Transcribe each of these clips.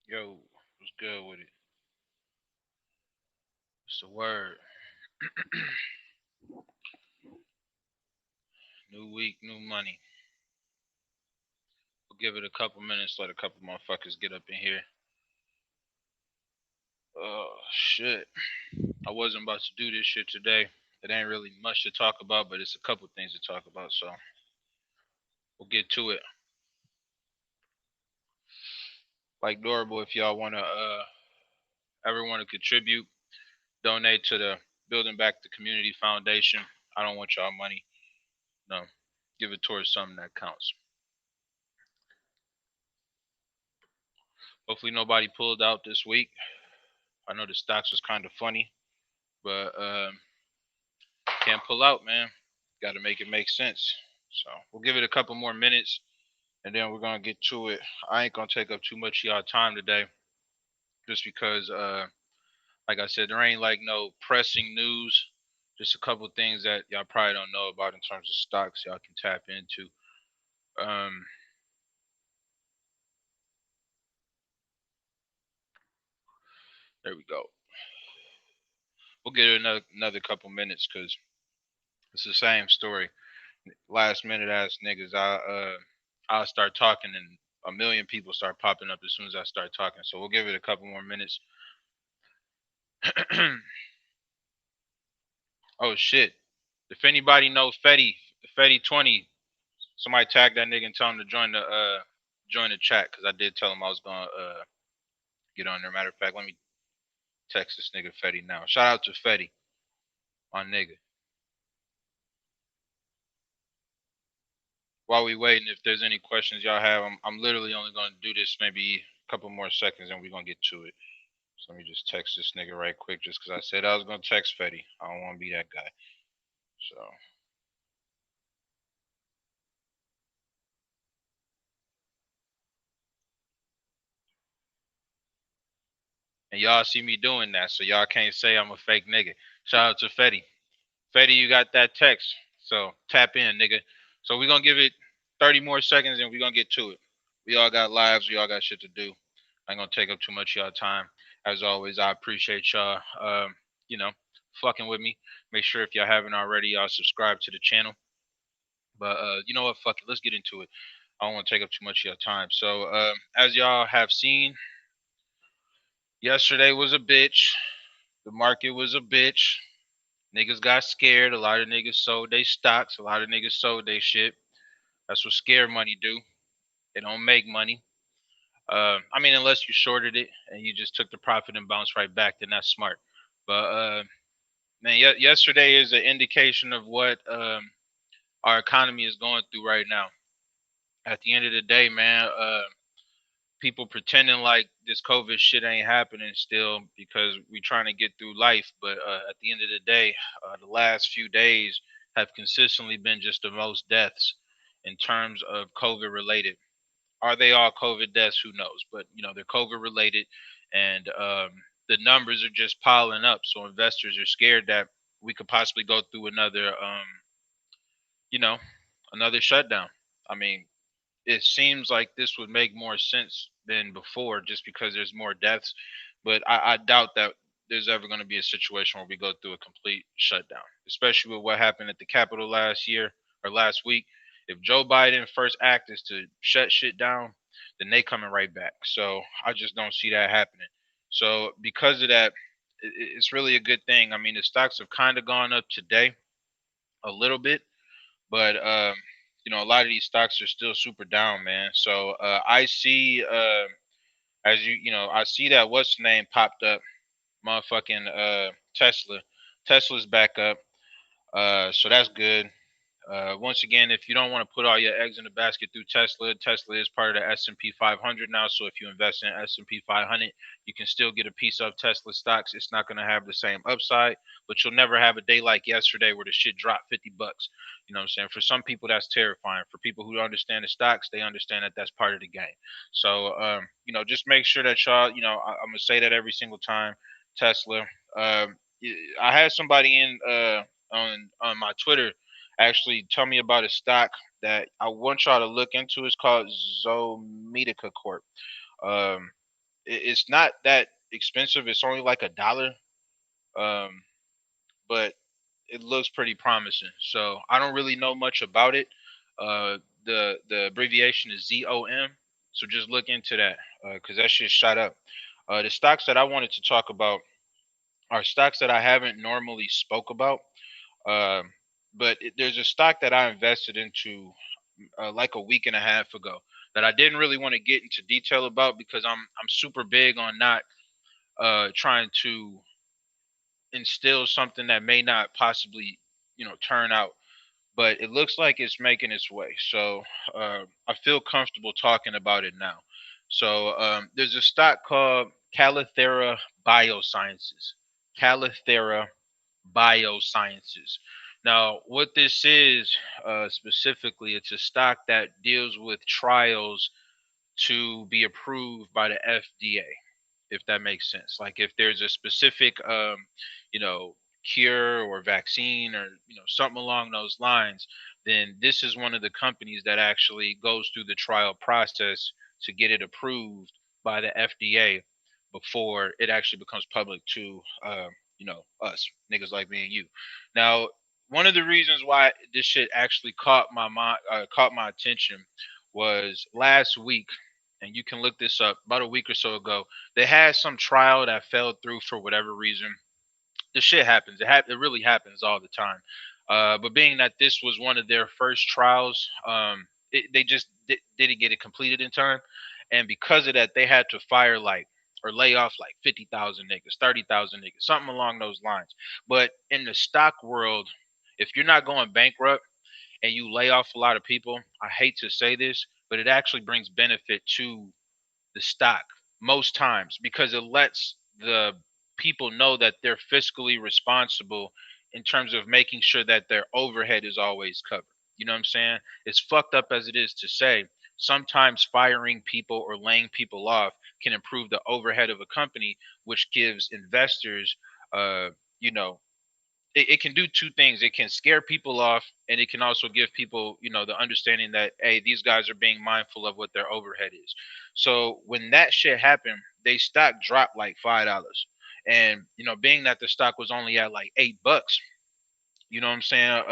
Yo, what's good with it? It's the word. New week, new money. We'll give it a couple minutes, let a couple motherfuckers get up in here. Oh, shit. I wasn't about to do this shit today. It ain't really much to talk about, but it's a couple things to talk about, so we'll get to it. Like normal, if y'all wanna ever wanna contribute, donate to the Building Back the Community Foundation. I don't want y'all money. No. Give it towards something that counts. Hopefully nobody pulled out this week. I know the stocks was kind of funny, but can't pull out, man. Got to make it make sense. So we'll give it a couple more minutes, and then we're gonna get to it. I ain't gonna take up too much of y'all time today, just because, like I said, there ain't like no pressing news. Just a couple things that y'all probably don't know about in terms of stocks y'all can tap into. Um, there we go. We'll get it another couple minutes because it's the same story. Last minute ass niggas. I'll start talking and a million people start popping up as soon as I start talking. So we'll give it a couple more minutes. Oh shit! If anybody know Fetti 20, somebody tag that nigga and tell him to join the chat because I did tell him I was gonna get on there. Matter of fact, let me text this nigga Fetti now. Shout out to Fetti, my nigga. While we waiting, if there's any questions y'all have, I'm literally only gonna do this maybe a couple more seconds and we're gonna get to it. So let me just text this nigga right quick just because I said I was going to text Fetti. I don't want to be that guy. So, and y'all see me doing that, so y'all can't say I'm a fake nigga. Shout out to Fetti. Fetti, you got that text. So tap in, nigga. So we're going to give it 30 more seconds and we're going to get to it. We all got lives. We all got shit to do. I ain't going to take up too much of y'all time. As always, I appreciate y'all, you know, fucking with me. Make sure if y'all haven't already, y'all subscribe to the channel. But you know what? Fuck it. Let's get into it. I don't want to take up too much of your time. So, as y'all have seen, yesterday was a bitch. The market was a bitch. Niggas got scared. A lot of niggas sold their stocks. A lot of niggas sold their shit. That's what scare money do. It don't make money. I mean, unless you shorted it and you just took the profit and bounced right back, then that's smart. But man, yesterday is an indication of what our economy is going through right now. At the end of the day, man, people pretending like this COVID shit ain't happening still because we trying to get through life. But at the end of the day, the last few days have consistently been just the most deaths in terms of COVID related. Are they all COVID deaths? Who knows? But you know they're COVID related, and the numbers are just piling up. So investors are scared that we could possibly go through another, you know, another shutdown. I mean, it seems like this would make more sense than before just because there's more deaths. But I doubt that there's ever going to be a situation where we go through a complete shutdown, especially with what happened at the Capitol last year or last week. If Joe Biden first act is to shut shit down, then they coming right back. So I just don't see that happening. So because of that, it's really a good thing. I mean, the stocks have kind of gone up today a little bit, but you know, a lot of these stocks are still super down, man. So I see, as I see that what's the name popped up, motherfucking Tesla. Tesla's back up, so that's good. Once again, if you don't want to put all your eggs in the basket through Tesla, Tesla is part of the S&P 500 now. So if you invest in S&P 500, you can still get a piece of Tesla stocks. It's not going to have the same upside, but you'll never have a day like yesterday where the shit dropped $50. You know what I'm saying? For some people, that's terrifying. For people who don't understand the stocks, they understand that that's part of the game. So, just make sure that y'all, I'm gonna say that every single time. Tesla. Um, I had somebody in on my Twitter actually tell me about a stock that I want y'all to look into. It's called Zomedica Corp. Um, It's not that expensive. It's only like $1. Um, but it looks pretty promising. So I don't really know much about it. Uh, the abbreviation is ZOM. So just look into that because that shit shot up. The stocks that I wanted to talk about are stocks that I haven't normally spoke about. Um, but there's a stock that I invested into like a week and a half ago that I didn't really want to get into detail about because I'm super big on not trying to instill something that may not possibly turn out, but it looks like it's making its way. So I feel comfortable talking about it now. So there's a stock called Calithera Biosciences. Calithera Biosciences. Now, what this is specifically, it's a stock that deals with trials to be approved by the FDA, if that makes sense. Like if there's a specific, you know, cure or vaccine or something along those lines, then this is one of the companies that actually goes through the trial process to get it approved by the FDA before it actually becomes public to, us niggas like me and you. Now, one of the reasons why this shit actually caught my mind, caught my attention, was last week, and you can look this up. About a week or so ago, they had some trial that fell through for whatever reason. The shit happens. It really happens all the time. But being that this was one of their first trials, they just didn't get it completed in time, and because of that, they had to fire like or lay off like 50,000 niggas, 30,000 niggas, something along those lines. But in the stock world, if you're not going bankrupt and you lay off a lot of people, I hate to say this, but it actually brings benefit to the stock most times because it lets the people know that they're fiscally responsible in terms of making sure that their overhead is always covered. You know what I'm saying? As fucked up as it is to say, sometimes firing people or laying people off can improve the overhead of a company, which gives investors, uh, you know, it can do two things. It can scare people off, and it can also give people, the understanding that, hey, these guys are being mindful of what their overhead is. So when that shit happened, they stock dropped like $5. And being that the stock was only at like $8, you know what I'm saying?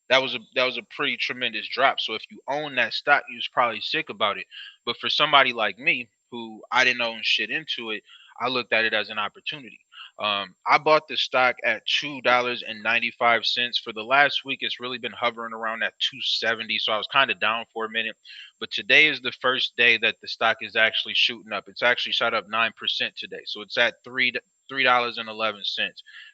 That was a pretty tremendous drop. So if you own that stock, you was probably sick about it. But for somebody like me, who I didn't own shit into it, I looked at it as an opportunity. I bought the stock at $2.95. For the last week, it's really been hovering around that 270. So I was kind of down for a minute. But today is the first day that the stock is actually shooting up. It's actually shot up 9% today. So it's at $3.11.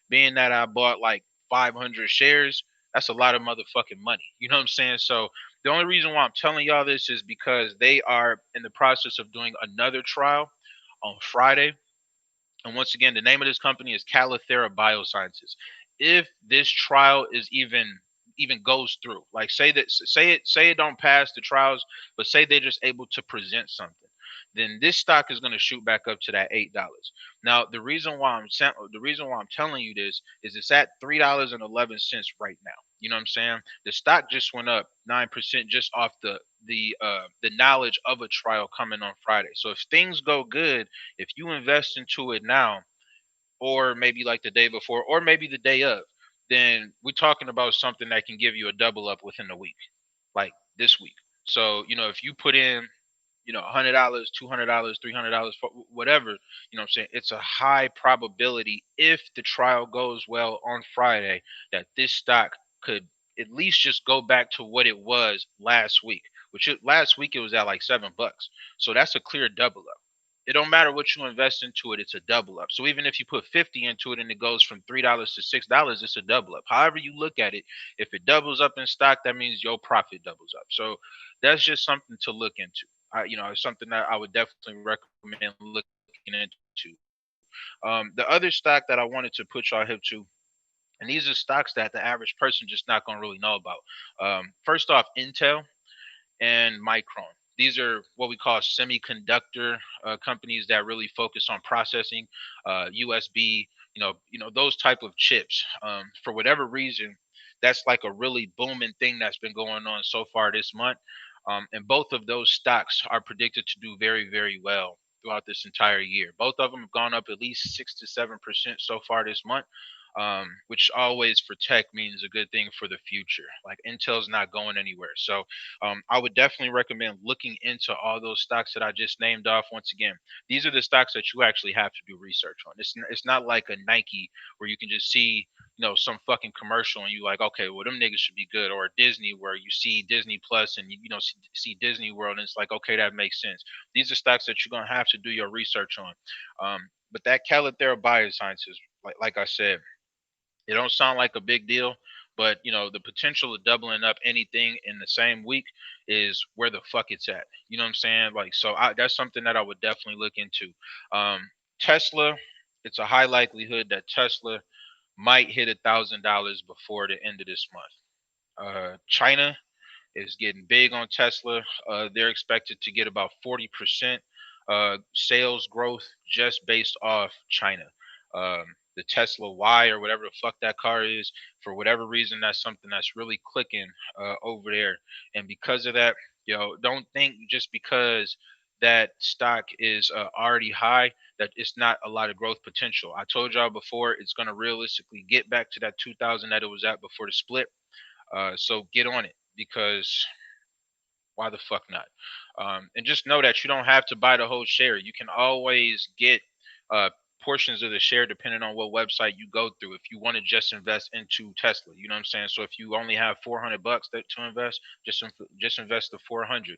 Being that I bought like 500 shares, that's a lot of motherfucking money. You know what I'm saying? So the only reason why I'm telling y'all this is because they are in the process of doing another trial on Friday. And once again, the name of this company is Calithera Biosciences. If this trial is even goes through, like say it don't pass the trials, but say they're just able to present something, then this stock is going to shoot back up to that $8. Now, the reason why I'm telling you this is it's at $3.11 right now. You know what I'm saying? The stock just went up 9% just off the knowledge of a trial coming on Friday. So if things go good, if you invest into it now, or maybe like the day before, or maybe the day of, then we're talking about something that can give you a double up within a week, like this week. So, if you put in, $100, $200, $300, whatever, what I'm saying, it's a high probability if the trial goes well on Friday that this stock could at least just go back to what it was last week, last week it was at like $7. So that's a clear double up. It don't matter what you invest into it, it's a double up. So even if you put 50 into it and it goes from $3 to $6, it's a double up. However you look at it, if it doubles up in stock, that means your profit doubles up. So that's just something to look into. It's something that I would definitely recommend looking into. The other stock that I wanted to put y'all hip to, and these are stocks that the average person just not gonna really know about. First off, Intel and Micron. These are what we call semiconductor companies that really focus on processing, USB, those type of chips. For whatever reason, that's like a really booming thing that's been going on so far this month. And both of those stocks are predicted to do very, very well. throughout this entire year. Both of them have gone up at least 6 to 7% so far this month, which always for tech means a good thing for the future. Like Intel's not going anywhere. So I would definitely recommend looking into all those stocks that I just named off. Once again, these are the stocks that you actually have to do research on. It's not like a Nike where you can just see some fucking commercial and you like, okay, well them niggas should be good, or Disney where you see Disney Plus and see Disney World and it's like, okay, that makes sense. These are stocks that you're gonna have to do your research on. But that Calithera Biosciences, like I said, it don't sound like a big deal, but the potential of doubling up anything in the same week is where the fuck it's at. You know what I'm saying? Like, so that's something that I would definitely look into. Tesla, it's a high likelihood that Tesla might hit $1,000 before the end of this month. China is getting big on Tesla. They're expected to get about 40% sales growth just based off China. The Tesla Y or whatever the fuck that car is, for whatever reason, that's something that's really clicking over there. And because of that, don't think just because that stock is already high that it's not a lot of growth potential. I told y'all before it's going to realistically get back to that 2000 that it was at before the split. So get on it because why the fuck not? And just know that you don't have to buy the whole share. You can always get uh, portions of the share depending on what website you go through. If you want to just invest into Tesla, you know what I'm saying. So if you only have $400 to invest, just invest the 400.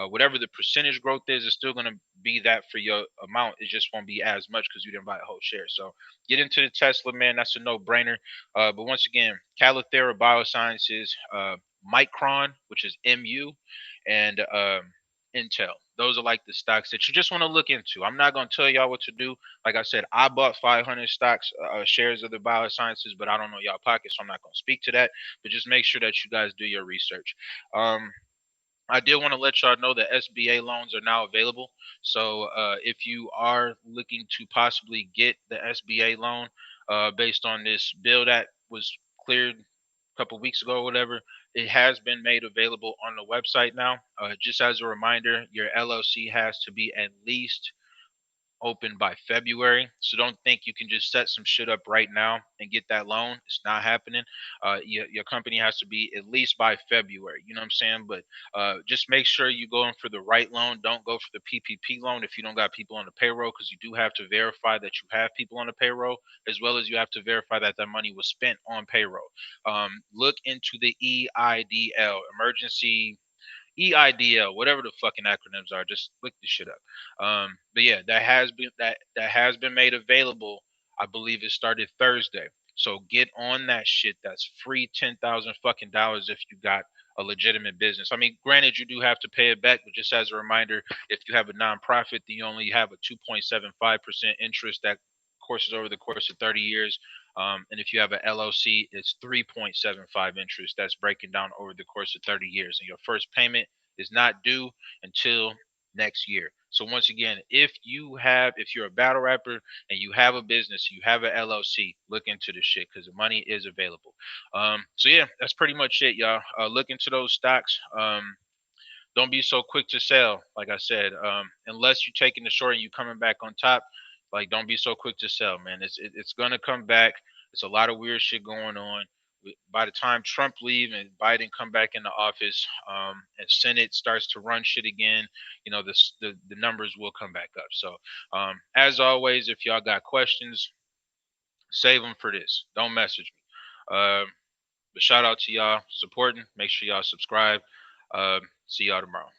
Whatever the percentage growth is, it's still going to be that for your amount. It just won't be as much because you didn't buy a whole share. So get into the Tesla, man. That's a no-brainer. But once again, Calithera Biosciences, Micron, which is MU, and Intel. Those are like the stocks that you just want to look into. I'm not going to tell y'all what to do. Like I said, I bought 500 stocks, shares of the biosciences, but I don't know y'all pockets, so I'm not going to speak to that. But just make sure that you guys do your research. I did want to let y'all know that SBA loans are now available. So if you are looking to possibly get the SBA loan based on this bill that was cleared a couple weeks ago or whatever, it has been made available on the website now. Just as a reminder, your LLC has to be at least open by February. So don't think you can just set some shit up right now and get that loan. It's not happening. Your company has to be at least by February. You know what I'm saying? But just make sure you go in for the right loan. Don't go for the PPP loan if you don't got people on the payroll, because you do have to verify that you have people on the payroll, as well as you have to verify that that money was spent on payroll. Look into the EIDL, emergency EIDL, whatever the fucking acronyms are, just look this shit up. But yeah, that has been made available. I believe it started Thursday. So get on that shit. That's free 10,000 fucking dollars if you got a legitimate business. I mean, granted, you do have to pay it back, but just as a reminder, if you have a nonprofit, then you only have a 2.75% interest that courses over the course of 30 years. And if you have an LLC, it's 3.75 interest that's breaking down over the course of 30 years. And your first payment is not due until next year. So once again, if you're a battle rapper and you have a business, you have an LLC, look into this shit because the money is available. So yeah, that's pretty much it, y'all. Look into those stocks. Don't be so quick to sell. Like I said, unless you're taking the short and you coming back on top, like don't be so quick to sell, man. It's gonna come back. It's a lot of weird shit going on. By the time Trump leave and Biden come back into office, and Senate starts to run shit again, the numbers will come back up. So as always, if y'all got questions, save them for this. Don't message me. But shout out to y'all supporting. Make sure y'all subscribe. See y'all tomorrow.